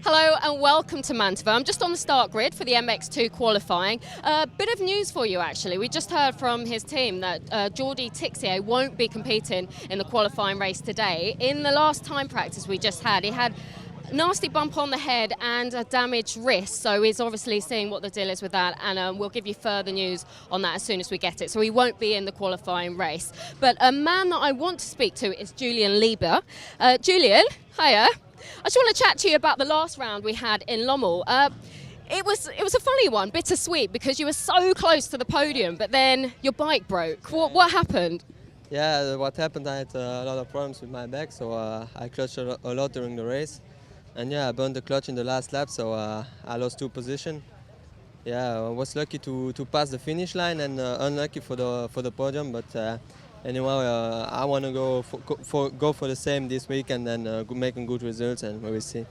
Hello and welcome to Mantova. I'm just on the start grid for the MX2 qualifying. A bit of news for you actually. We just heard from his team that Jordi Tixier won't be competing in the qualifying race today. In the last time practice we just had, he had a nasty bump on the head and a damaged wrist, so he's obviously seeing what the deal is with that, and we'll give you further news on that as soon as we get it. So he won't be in the qualifying race. But a man that I want to speak to is Julian Lieber. Julian, hiya. I just want to chat to you about the last round we had in Lommel. It was a funny one, bittersweet, because you were so close to the podium, but then your bike broke. What happened? Yeah, what happened, I had a lot of problems with my back, so I clutched a lot during the race. And yeah, I burned the clutch in the last lap, so I lost 2 positions. Yeah, I was lucky to pass the finish line and unlucky for the podium, but anyway, I want to go for the same this week and then making good results, and we will see.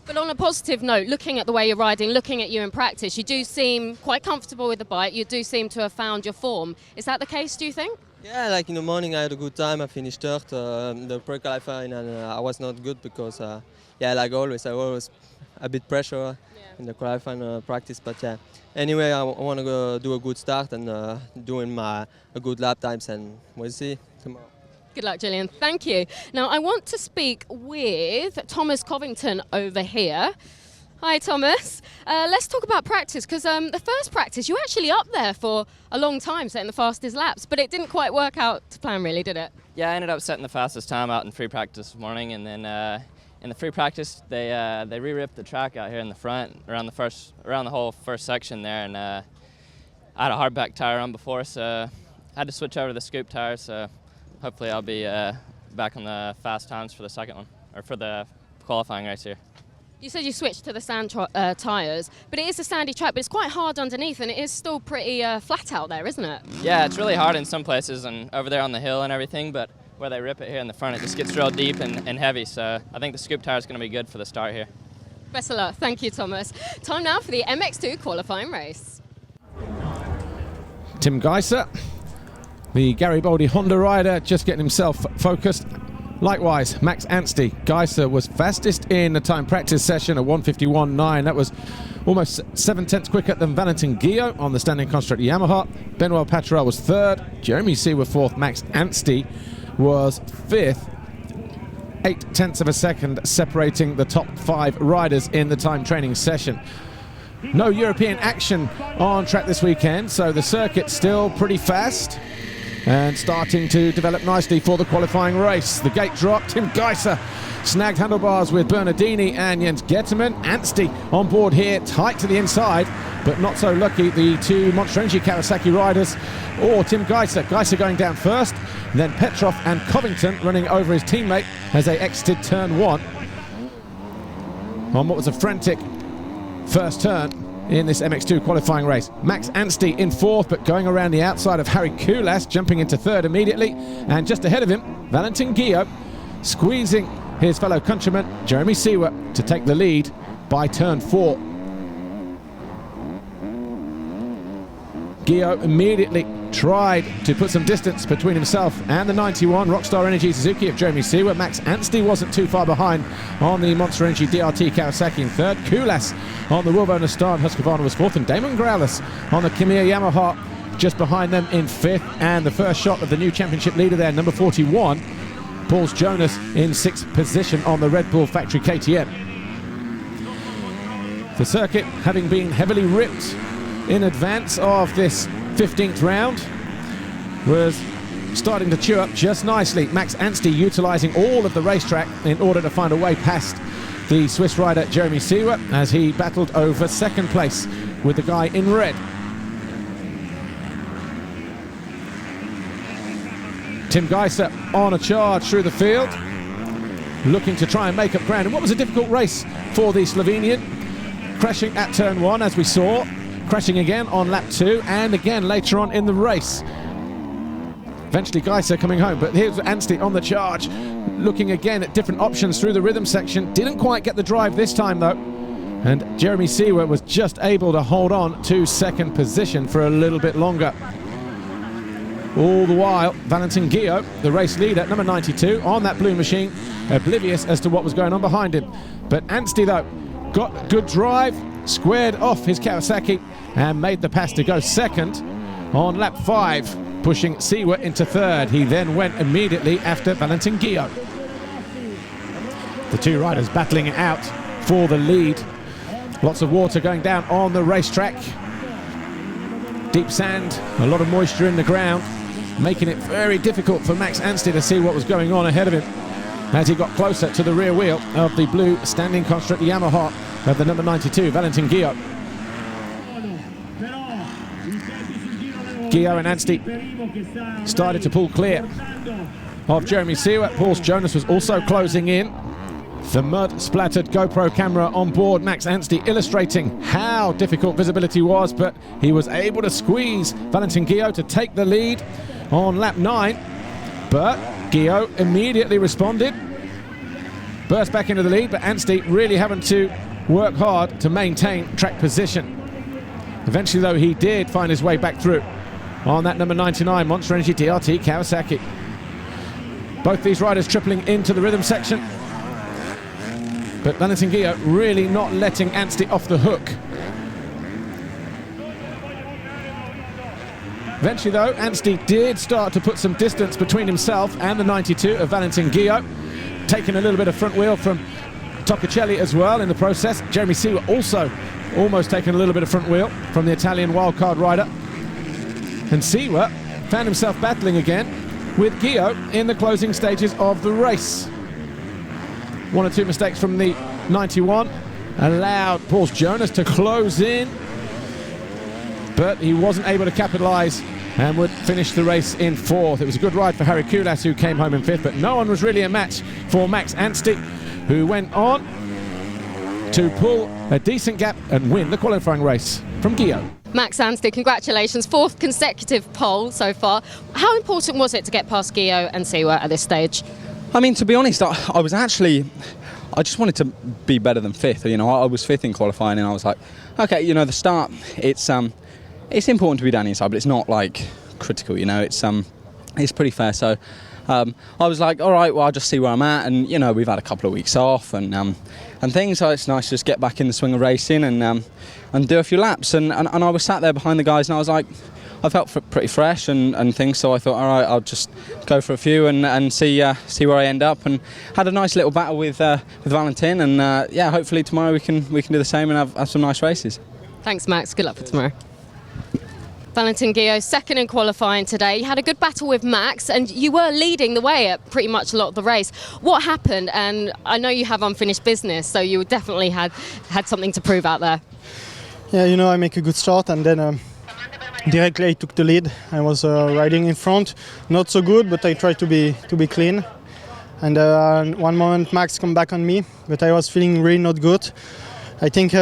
But on a positive note, looking at the way you're riding, looking at you in practice, you do seem quite comfortable with the bike. You do seem to have found your form. Is that the case, do you think? Yeah, like in the morning I had a good time. I finished third. The pre-qualifying, and I was not good because, yeah, like always, I always a bit pressure in the qualifying practice. But yeah, anyway, I want to go do a good start and doing a good lap times, and we'll see tomorrow. Good luck, Julian. Thank you. Now, I want to speak with Thomas Covington over here. Hi, Thomas. Let's talk about practice, because the first practice, you were actually up there for a long time, setting the fastest laps, but it didn't quite work out to plan, really, did it? Yeah, I ended up setting the fastest time out in free practice this morning, and then in the free practice, they re-ripped the track out here in the front around the whole first section there, and I had a hardback tire on before, so I had to switch over to the scoop tire. So hopefully I'll be back on the fast times for the second one, or for the qualifying race here. You said you switched to the sand tyres, but it is a sandy track, but it's quite hard underneath, and it is still pretty flat out there, isn't it? Yeah, it's really hard in some places and over there on the hill and everything, but where they rip it here in the front, it just gets real deep and heavy, so I think the scoop tire is going to be good for the start here. Best of luck. Thank you, Thomas. Time now for the MX2 qualifying race. Tim Geiser, the Garibaldi Honda rider, just getting himself focused. Likewise, Max Anstey. Geiser was fastest in the time practice session at 1:51.9. That was almost 7 tenths quicker than Valentin Guillot on the standing construct Yamaha. Benoit Paturel was third. Jeremy Seewer fourth. Max Anstey was fifth. 8 tenths of a second separating the top 5 riders in the time training session. No European action on track this weekend, so the circuit's still pretty fast and starting to develop nicely for the qualifying race. The gate dropped. Tim Geiser snagged handlebars with Bernardini and Jens Getterman. Anstey on board here, tight to the inside, but not so lucky. The 2 Monster Energy Kawasaki riders, or Tim Geiser. Geiser going down first, then Petrov and Covington running over his teammate as they exited turn 1 on what was a frantic first turn in this MX2 qualifying race. Max Anstey in fourth, but going around the outside of Harry Kulas, jumping into third immediately, and just ahead of him, Valentin Guillot, squeezing his fellow countryman Jeremy Seewer to take the lead by turn 4. Guillot immediately tried to put some distance between himself and the 91 Rockstar Energy Suzuki of Jeremy Seewer. Max Anstey wasn't too far behind on the Monster Energy DRT Kawasaki in third. Kulas on the Wilbo Star and Husqvarna was fourth, and Damon Growlers on the Kamiya Yamaha just behind them in fifth. And the first shot of the new championship leader there, number 41, Pauls Jonas, in 6th position on the Red Bull factory KTM. The circuit having been heavily ripped in advance of this 15th round was starting to chew up just nicely. Max Anstey utilising all of the racetrack in order to find a way past the Swiss rider Jeremy Seewer as he battled over second place with the guy in red. Tim Geiser on a charge through the field, looking to try and make up ground in what was a difficult race for the Slovenian, crashing at turn 1 as we saw, crashing again on lap 2 and again later on in the race. Eventually Geiser coming home, but here's Anstey on the charge, looking again at different options through the rhythm section. Didn't quite get the drive this time though, and Jeremy Seewer was just able to hold on to second position for a little bit longer. All the while, Valentin Guillot, the race leader, number 92, on that blue machine, oblivious as to what was going on behind him. But Anstey, though, got good drive, squared off his Kawasaki and made the pass to go second on lap 5, pushing Siwa into third. He then went immediately after Valentin Guillot. The two riders battling it out for the lead. Lots of water going down on the racetrack. Deep sand, a lot of moisture in the ground, making it very difficult for Max Anstey to see what was going on ahead of him as he got closer to the rear wheel of the blue standing construct Yamaha of the number 92, Valentin Guillot. Guillot and Anstey started to pull clear of Jeremy Siwa. Paul Jonas was also closing in. The mud-splattered GoPro camera on board Max Anstey illustrating how difficult visibility was, but he was able to squeeze Valentin Guillot to take the lead on lap 9. But Guillot immediately responded, burst back into the lead, but Anstey really having to work hard to maintain track position. Eventually, though, he did find his way back through on that number 99 Monster Energy DRT Kawasaki. Both these riders tripling into the rhythm section, but Valentin Guillot really not letting Anstey off the hook. Eventually, though, Anstey did start to put some distance between himself and the 92 of Valentin Guillot, taking a little bit of front wheel from Toccacelli as well in the process. Jeremy Siwa also almost taking a little bit of front wheel from the Italian wildcard rider. And Siwa found himself battling again with Guillot in the closing stages of the race. One or two mistakes from the 91 allowed Paul Jonas to close in, but he wasn't able to capitalise and would finish the race in 4th. It was a good ride for Harry Kulas, who came home in 5th, but no one was really a match for Max Anstey, who went on to pull a decent gap and win the qualifying race from Guillot. Max Anstey, congratulations, 4th consecutive pole so far. How important was it to get past Guillot and Siwa at this stage? I mean, to be honest, I just wanted to be better than 5th. You know, I was 5th in qualifying, and I was like, okay, you know, the start, it's important to be down inside, but it's not like critical. You know, it's pretty fair. So I was like, all right, well, I'll just see where I'm at, and you know, we've had a couple of weeks off and things, so it's nice to just get back in the swing of racing and do a few laps. And I was sat there behind the guys, and I was like, I felt pretty fresh and things, so I thought, all right, I'll just go for a few and see where I end up. And had a nice little battle with Valentin, and yeah, hopefully tomorrow we can do the same and have some nice races. Thanks, Max. Good luck for tomorrow. Valentin Guillot, 2nd in qualifying today. You had a good battle with Max, and you were leading the way at pretty much a lot of the race. What happened? And I know you have unfinished business, so you definitely had something to prove out there. Yeah, you know, I make a good start, and then directly I took the lead. I was riding in front, not so good, but I tried to be clean. And one moment Max come back on me, but I was feeling really not good. I think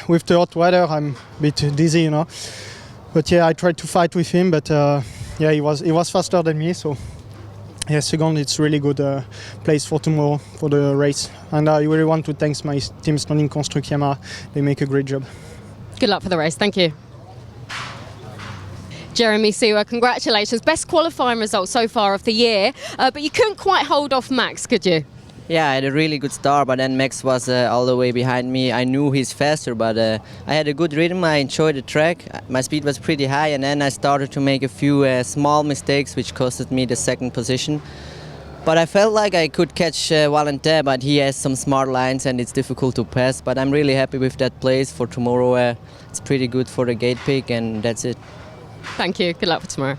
with the hot weather I'm a bit dizzy, you know. But yeah, I tried to fight with him, but yeah, he was faster than me. So yeah, second, it's really good place for tomorrow for the race. And I really want to thank my team Standing Construct Yamaha. They make a great job. Good luck for the race. Thank you. Jeremy Siwa, congratulations. Best qualifying result so far of the year, but you couldn't quite hold off Max, could you? Yeah, I had a really good start, but then Max was all the way behind me. I knew he's faster, but I had a good rhythm. I enjoyed the track. My speed was pretty high, and then I started to make a few small mistakes, which costed me the 2nd position. But I felt like I could catch Valentin, but he has some smart lines and it's difficult to pass. But I'm really happy with that place for tomorrow. It's pretty good for the gate pick, and that's it. Thank you. Good luck for tomorrow.